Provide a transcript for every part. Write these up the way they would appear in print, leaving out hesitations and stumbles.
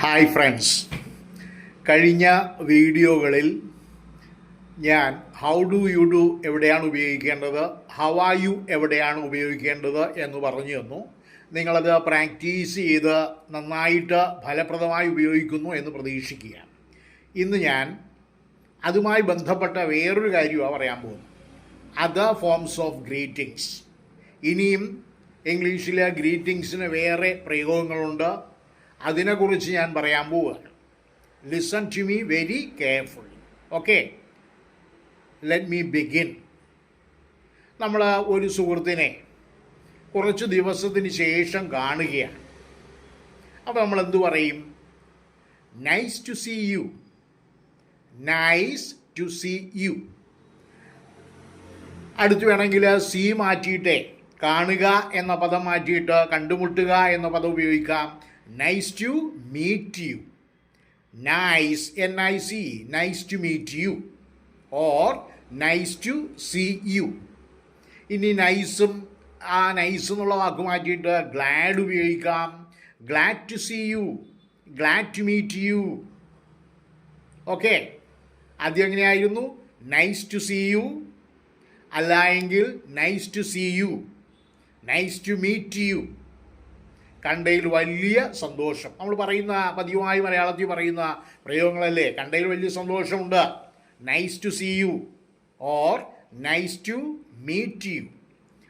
Hi friends, കഴിഞ്ഞ വീഡിയോകളിൽ ഞാൻ ഹൗ ഡു യു ഡു എവിടെയാണ് ഉപയോഗിക്കേണ്ടത്, ഹൗ ആർ യു എവിടെയാണ് ഉപയോഗിക്കേണ്ടത് എന്ന് പറഞ്ഞു തന്നു. നിങ്ങളത് പ്രാക്ടീസ് ചെയ്ത് നന്നായിട്ട് ഫലപ്രദമായി ഉപയോഗിക്കുന്നു എന്ന് പ്രതീക്ഷിക്കുക. ഇന്ന് ഞാൻ അതുമായി ബന്ധപ്പെട്ട വേറൊരു കാര്യമാണ് പറയാൻ പോകുന്നത്. Other forms of greetings. ഇനിയും ഇംഗ്ലീഷിലെ ഗ്രീറ്റിങ്സിന് വേറെ പ്രയോഗങ്ങളുണ്ട്. അതിനെക്കുറിച്ച് ഞാൻ പറയാൻ പോവുകയാണ്. Listen to me very carefully. Okay, let me begin. നമ്മൾ ഒരു സുഹൃത്തിനെ കുറച്ച് ദിവസത്തിന് ശേഷം കാണുകയാണ്. അപ്പോൾ നമ്മൾ എന്തു പറയും? Nice to see you. Nice to see you. അടുത്ത് വേണമെങ്കിൽ സീ മാറ്റിയിട്ട് കാണുക എന്ന പദം മാറ്റിയിട്ട് കണ്ടുമുട്ടുക എന്ന പദം ഉപയോഗിക്കാം. Nice to meet you. Nice, NIC, nice to meet you or nice to see you. ഇനി നൈസും ആ നൈസ് എന്നുള്ള വാക്ക് മാറ്റിയിട്ട് ഗ്ലാഡ് ഉപയോഗിക്കാം. Glad to see you, glad to meet you. Okay, ആദ്യം എങ്ങനെയായിരുന്നു? നൈസ് ടു സീ യു, അല്ല എങ്കിൽ nice to see you, nice to meet you. കണ്ടതിൽ വലിയ സന്തോഷം. നമ്മൾ പറയുന്ന പതിവായി മലയാളത്തിൽ പറയുന്ന പ്രയോഗങ്ങളല്ലേ. കണ്ടതിൽ വലിയ സന്തോഷമുണ്ട്. Nice to see you or nice to meet you.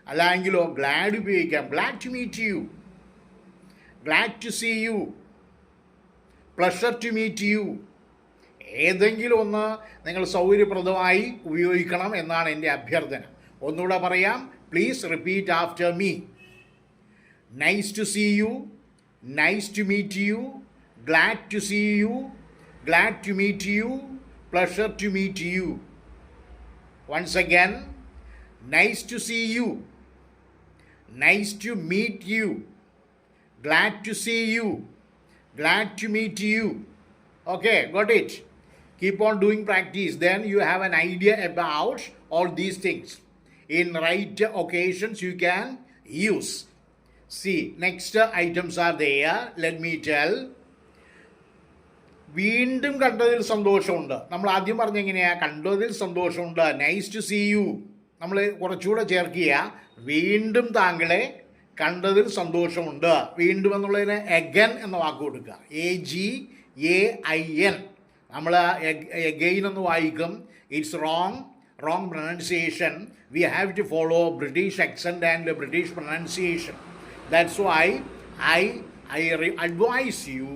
അല്ല എങ്കിലോ ഗ്ലാഡ് ഉപയോഗിക്കാം. Glad to meet you, glad to see you, pleasure to meet you. ഏതെങ്കിലും ഒന്ന് നിങ്ങൾ സൗകര്യപ്രദമായി ഉപയോഗിക്കണം എന്നാണ് എൻ്റെ അഭ്യർത്ഥന. ഒന്നുകൂടെ പറയാം. Please repeat after me. Nice to see you, nice to meet you, glad to see you, glad to meet you, pleasure to meet you. Once again, nice to see you, nice to meet you, glad to see you, glad to meet you. Okay, got it? Keep on doing practice. Then you have an idea about all these things. In right occasions you can use. See, next items are there. Let me tell. വീണ്ടും കണ്ടതിൽ സന്തോഷമുണ്ട്. നമ്മൾ ആദ്യം പറഞ്ഞ എങ്ങനെയാണ്? കണ്ടതിൽ സന്തോഷമുണ്ട്. Nice to see you. നമ്മൾ കുറച്ചുകൂടെ ചേർക്കുക. വീണ്ടും താങ്കളെ കണ്ടതിൽ സന്തോഷമുണ്ട്. വീണ്ടും എന്നുള്ളതിന് എഗൻ എന്ന വാക്ക് കൊടുക്കുക. AGAIN. നമ്മൾ എഗെയിൻ എന്ന് വായിക്കും. It's wrong pronunciation. We have to follow British accent and British pronunciation. That's why I advise you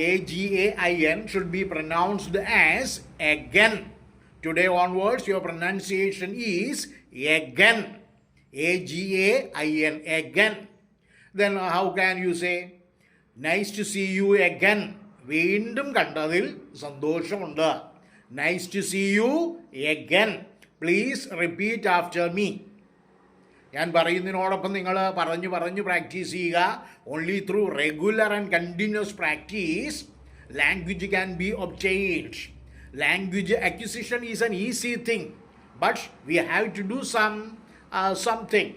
AGAIN should be pronounced as again. Today onwards your pronunciation is again. AGAIN, again. Then how can you say nice to see you again? വീണ്ടും കണ്ടതിൽ സന്തോഷമുണ്ട്. Nice to see you again. Please repeat after me. ഞാൻ പറയുന്നതിനോടൊപ്പം നിങ്ങൾ പറഞ്ഞു practice ചെയ്യുക. Only through regular and continuous practice language can be obtained. Language acquisition is an easy thing, but we have to do something.